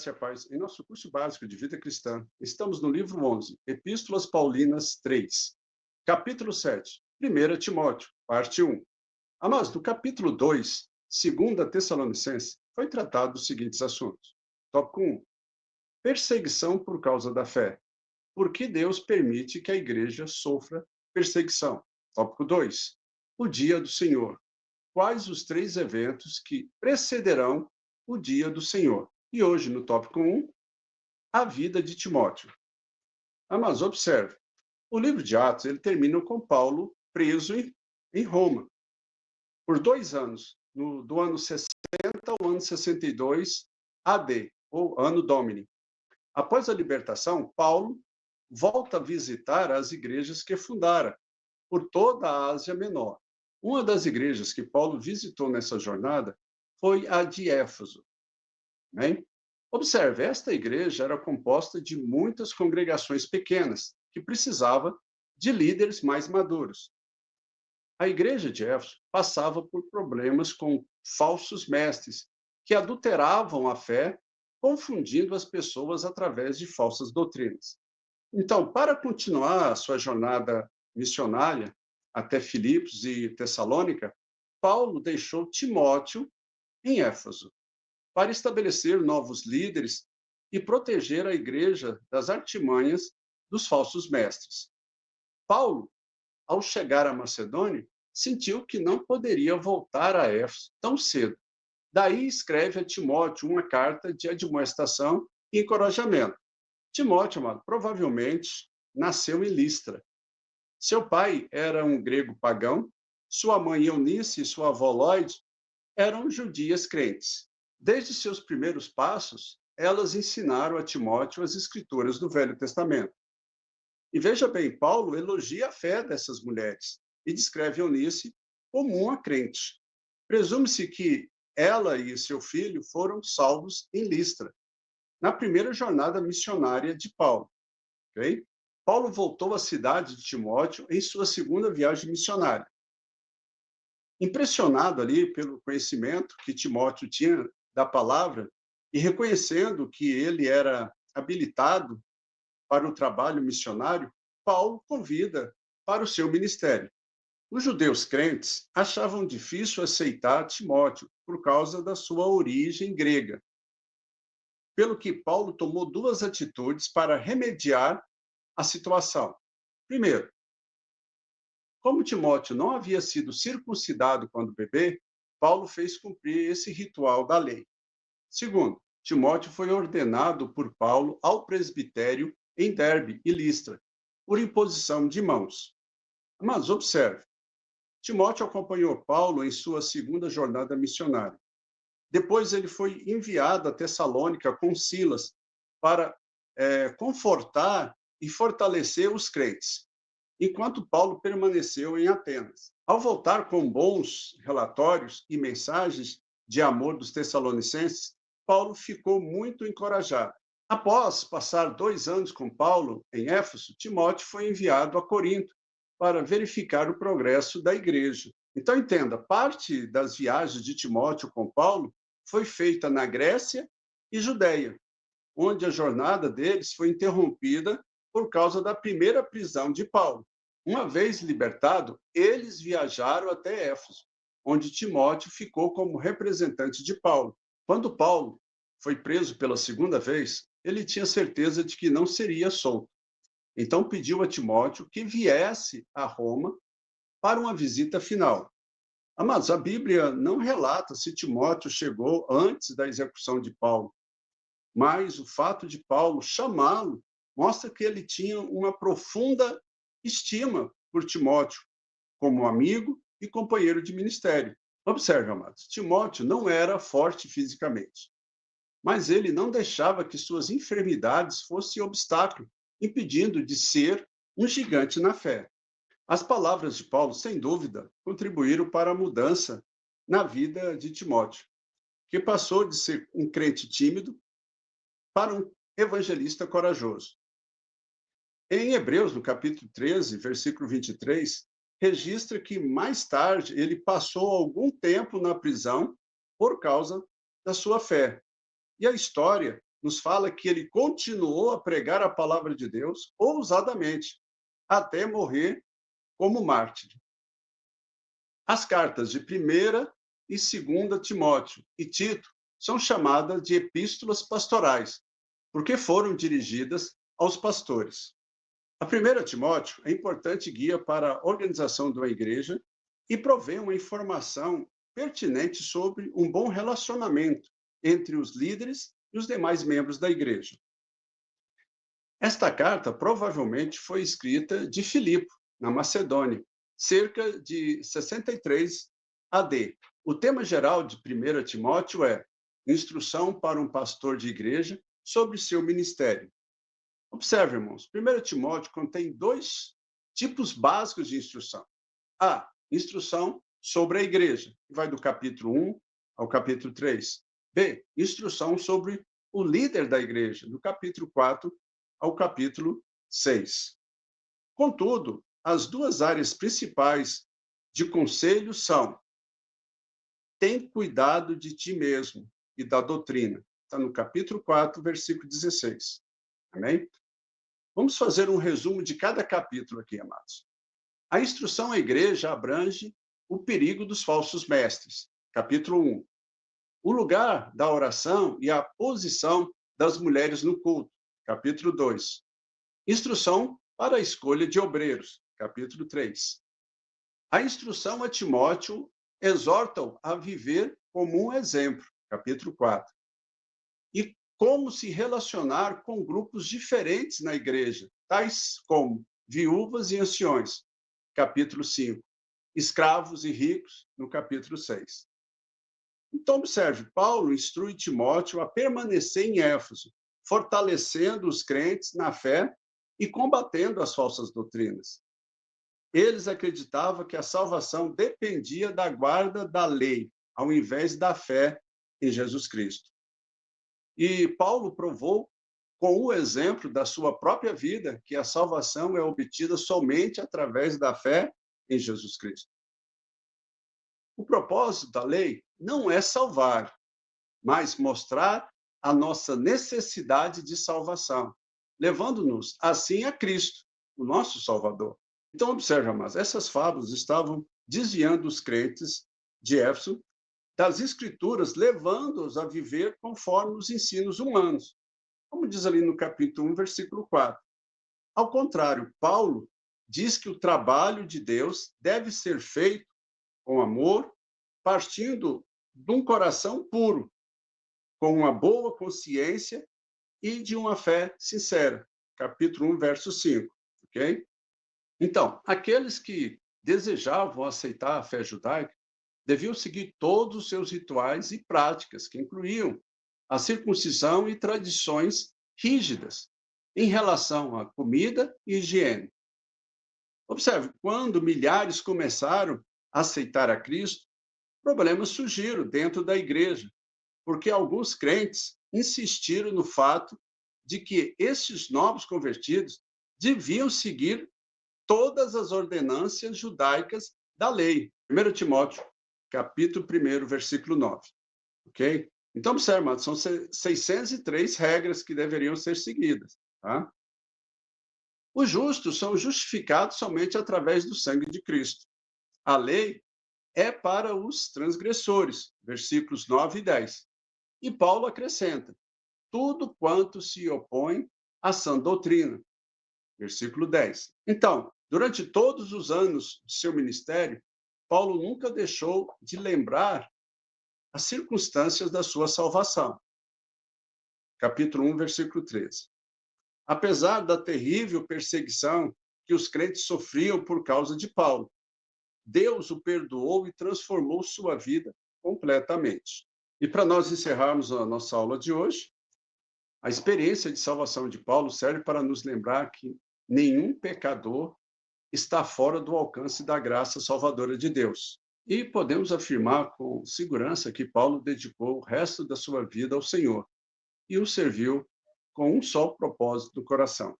graça e a paz. Em nosso curso básico de vida cristã, estamos no livro 11, Epístolas Paulinas 3, capítulo 7, 1 Timóteo, parte 1. Amados, no capítulo 2, 2 Tessalonicenses, foi tratado os seguintes assuntos. Tópico 1. Perseguição por causa da fé. Por que Deus permite que a igreja sofra perseguição? Tópico 2. O dia do Senhor. Quais os 3 eventos que precederão o dia do Senhor? E hoje, no tópico 1, a vida de Timóteo. Mas observe, o livro de Atos ele termina com Paulo preso em Roma por 2 anos, do ano 60 ao ano 62 AD, ou Ano Domini. Após a libertação, Paulo volta a visitar as igrejas que fundara por toda a Ásia Menor. Uma das igrejas que Paulo visitou nessa jornada foi a de Éfeso. Bem, observe, esta igreja era composta de muitas congregações pequenas, que precisava de líderes mais maduros. A igreja de Éfeso passava por problemas com falsos mestres, que adulteravam a fé, confundindo as pessoas através de falsas doutrinas. Então, para continuar a sua jornada missionária até Filipos e Tessalônica, Paulo deixou Timóteo em Éfeso, para estabelecer novos líderes e proteger a igreja das artimanhas dos falsos mestres. Paulo, ao chegar à Macedônia, sentiu que não poderia voltar a Éfeso tão cedo. Daí escreve a Timóteo uma carta de admoestação e encorajamento. Timóteo, amado, provavelmente nasceu em Listra. Seu pai era um grego pagão, sua mãe Eunice e sua avó Lloyd eram judias crentes. Desde seus primeiros passos, elas ensinaram a Timóteo as escrituras do Velho Testamento. E veja bem, Paulo elogia a fé dessas mulheres e descreve Eunice como uma crente. Presume-se que ela e seu filho foram salvos em Listra, na primeira jornada missionária de Paulo. Okay? Paulo voltou à cidade de Timóteo em sua segunda viagem missionária. Impressionado ali pelo conhecimento que Timóteo tinha da palavra e reconhecendo que ele era habilitado para o trabalho missionário, Paulo convida para o seu ministério. Os judeus crentes achavam difícil aceitar Timóteo por causa da sua origem grega. Pelo que Paulo tomou 2 atitudes para remediar a situação. Primeiro, como Timóteo não havia sido circuncidado quando bebê, Paulo fez cumprir esse ritual da lei. Segundo, Timóteo foi ordenado por Paulo ao presbitério em Derbe e Listra, por imposição de mãos. Mas observe, Timóteo acompanhou Paulo em sua segunda jornada missionária. Depois ele foi enviado a Tessalônica com Silas para confortar e fortalecer os crentes, enquanto Paulo permaneceu em Atenas. Ao voltar com bons relatórios e mensagens de amor dos tessalonicenses, Paulo ficou muito encorajado. Após passar 2 anos com Paulo em Éfeso, Timóteo foi enviado a Corinto para verificar o progresso da igreja. Então, entenda, parte das viagens de Timóteo com Paulo foi feita na Grécia e Judéia, onde a jornada deles foi interrompida por causa da primeira prisão de Paulo. Uma vez libertado, eles viajaram até Éfeso, onde Timóteo ficou como representante de Paulo. Quando Paulo foi preso pela segunda vez, ele tinha certeza de que não seria solto. Então pediu a Timóteo que viesse a Roma para uma visita final. Mas a Bíblia não relata se Timóteo chegou antes da execução de Paulo, mas o fato de Paulo chamá-lo mostra que ele tinha uma profunda estima por Timóteo, como amigo e companheiro de ministério. Observe, amados, Timóteo não era forte fisicamente, mas ele não deixava que suas enfermidades fossem obstáculo, impedindo de ser um gigante na fé. As palavras de Paulo, sem dúvida, contribuíram para a mudança na vida de Timóteo, que passou de ser um crente tímido para um evangelista corajoso. Em Hebreus, no capítulo 13, versículo 23, registra que mais tarde ele passou algum tempo na prisão por causa da sua fé. E a história nos fala que ele continuou a pregar a palavra de Deus ousadamente, até morrer como mártir. As cartas de 1ª e 2ª Timóteo e Tito são chamadas de epístolas pastorais, porque foram dirigidas aos pastores. A 1ª Timóteo é importante guia para a organização de uma igreja e provê uma informação pertinente sobre um bom relacionamento entre os líderes e os demais membros da igreja. Esta carta provavelmente foi escrita de Filipe, na Macedônia, cerca de 63 AD. O tema geral de 1ª Timóteo é instrução para um pastor de igreja sobre seu ministério. Observe, irmãos, 1ª Timóteo contém 2 tipos básicos de instrução. A, instrução sobre a igreja, que vai do capítulo 1 ao capítulo 3. B, instrução sobre o líder da igreja, do capítulo 4 ao capítulo 6. Contudo, as 2 áreas principais de conselho são: tem cuidado de ti mesmo e da doutrina. Está no capítulo 4, versículo 16. Amém? Vamos fazer um resumo de cada capítulo aqui, amados. A instrução à igreja abrange o perigo dos falsos mestres. Capítulo 1. O lugar da oração e a posição das mulheres no culto. Capítulo 2. Instrução para a escolha de obreiros. Capítulo 3. A instrução a Timóteo exorta-o a viver como um exemplo. Capítulo 4. E como se relacionar com grupos diferentes na igreja, tais como viúvas e anciões. Capítulo 5. Escravos e ricos, no capítulo 6. Então, observe, Paulo instrui Timóteo a permanecer em Éfeso, fortalecendo os crentes na fé e combatendo as falsas doutrinas. Eles acreditavam que a salvação dependia da guarda da lei, ao invés da fé em Jesus Cristo. E Paulo provou, com o exemplo da sua própria vida, que a salvação é obtida somente através da fé em Jesus Cristo. O propósito da lei não é salvar, mas mostrar a nossa necessidade de salvação, levando-nos assim a Cristo, o nosso Salvador. Então, observe, amados, essas fábulas estavam desviando os crentes de Éfeso das Escrituras, levando-os a viver conforme os ensinos humanos, como diz ali no capítulo 1, versículo 4. Ao contrário, Paulo diz que o trabalho de Deus deve ser feito com amor, partindo de um coração puro, com uma boa consciência e de uma fé sincera. Capítulo 1, verso 5, ok? Então, aqueles que desejavam aceitar a fé judaica deviam seguir todos os seus rituais e práticas, que incluíam a circuncisão e tradições rígidas em relação à comida e higiene. Observe, quando milhares começaram a aceitar a Cristo, problemas surgiram dentro da igreja, porque alguns crentes insistiram no fato de que estes novos convertidos deviam seguir todas as ordenâncias judaicas da lei. 1 Timóteo, capítulo 1, versículo 9. Ok? Então, observe, amados, são 603 regras que deveriam ser seguidas. Tá? Os justos são justificados somente através do sangue de Cristo. A lei é para os transgressores, versículos 9 e 10. E Paulo acrescenta: tudo quanto se opõe à sã doutrina, versículo 10. Então, durante todos os anos de seu ministério, Paulo nunca deixou de lembrar as circunstâncias da sua salvação. Capítulo 1, versículo 13. Apesar da terrível perseguição que os crentes sofriam por causa de Paulo, Deus o perdoou e transformou sua vida completamente. E para nós encerrarmos a nossa aula de hoje, a experiência de salvação de Paulo serve para nos lembrar que nenhum pecador está fora do alcance da graça salvadora de Deus. E podemos afirmar com segurança que Paulo dedicou o resto da sua vida ao Senhor e o serviu com um só propósito do coração.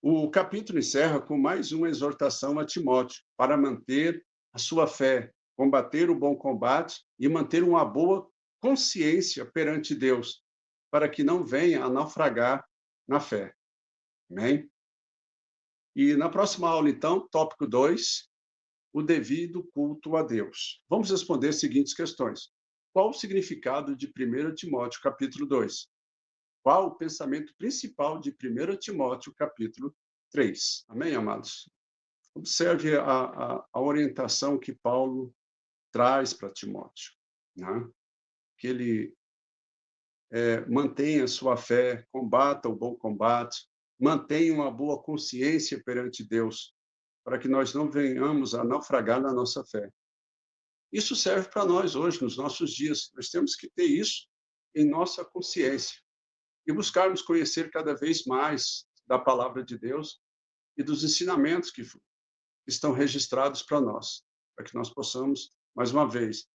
O capítulo encerra com mais uma exortação a Timóteo para manter a sua fé, combater o bom combate e manter uma boa consciência perante Deus, para que não venha a naufragar na fé. Amém? E na próxima aula, então, tópico 2, o devido culto a Deus. Vamos responder as seguintes questões. Qual o significado de 1 Timóteo, capítulo 2? Qual o pensamento principal de 1 Timóteo, capítulo 3? Amém, amados? Observe a orientação que Paulo traz para Timóteo, né? Que ele mantenha sua fé, combata o bom combate, mantenha uma boa consciência perante Deus, para que nós não venhamos a naufragar na nossa fé. Isso serve para nós hoje, nos nossos dias. Nós temos que ter isso em nossa consciência e buscarmos conhecer cada vez mais da palavra de Deus e dos ensinamentos que estão registrados para nós, para que nós possamos, mais uma vez,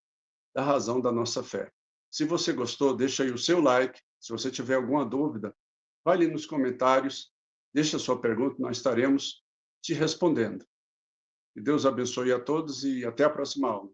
dar razão da nossa fé. Se você gostou, deixa aí o seu like. Se você tiver alguma dúvida, vai ali nos comentários, deixa a sua pergunta, nós estaremos te respondendo. Que Deus abençoe a todos e até a próxima aula.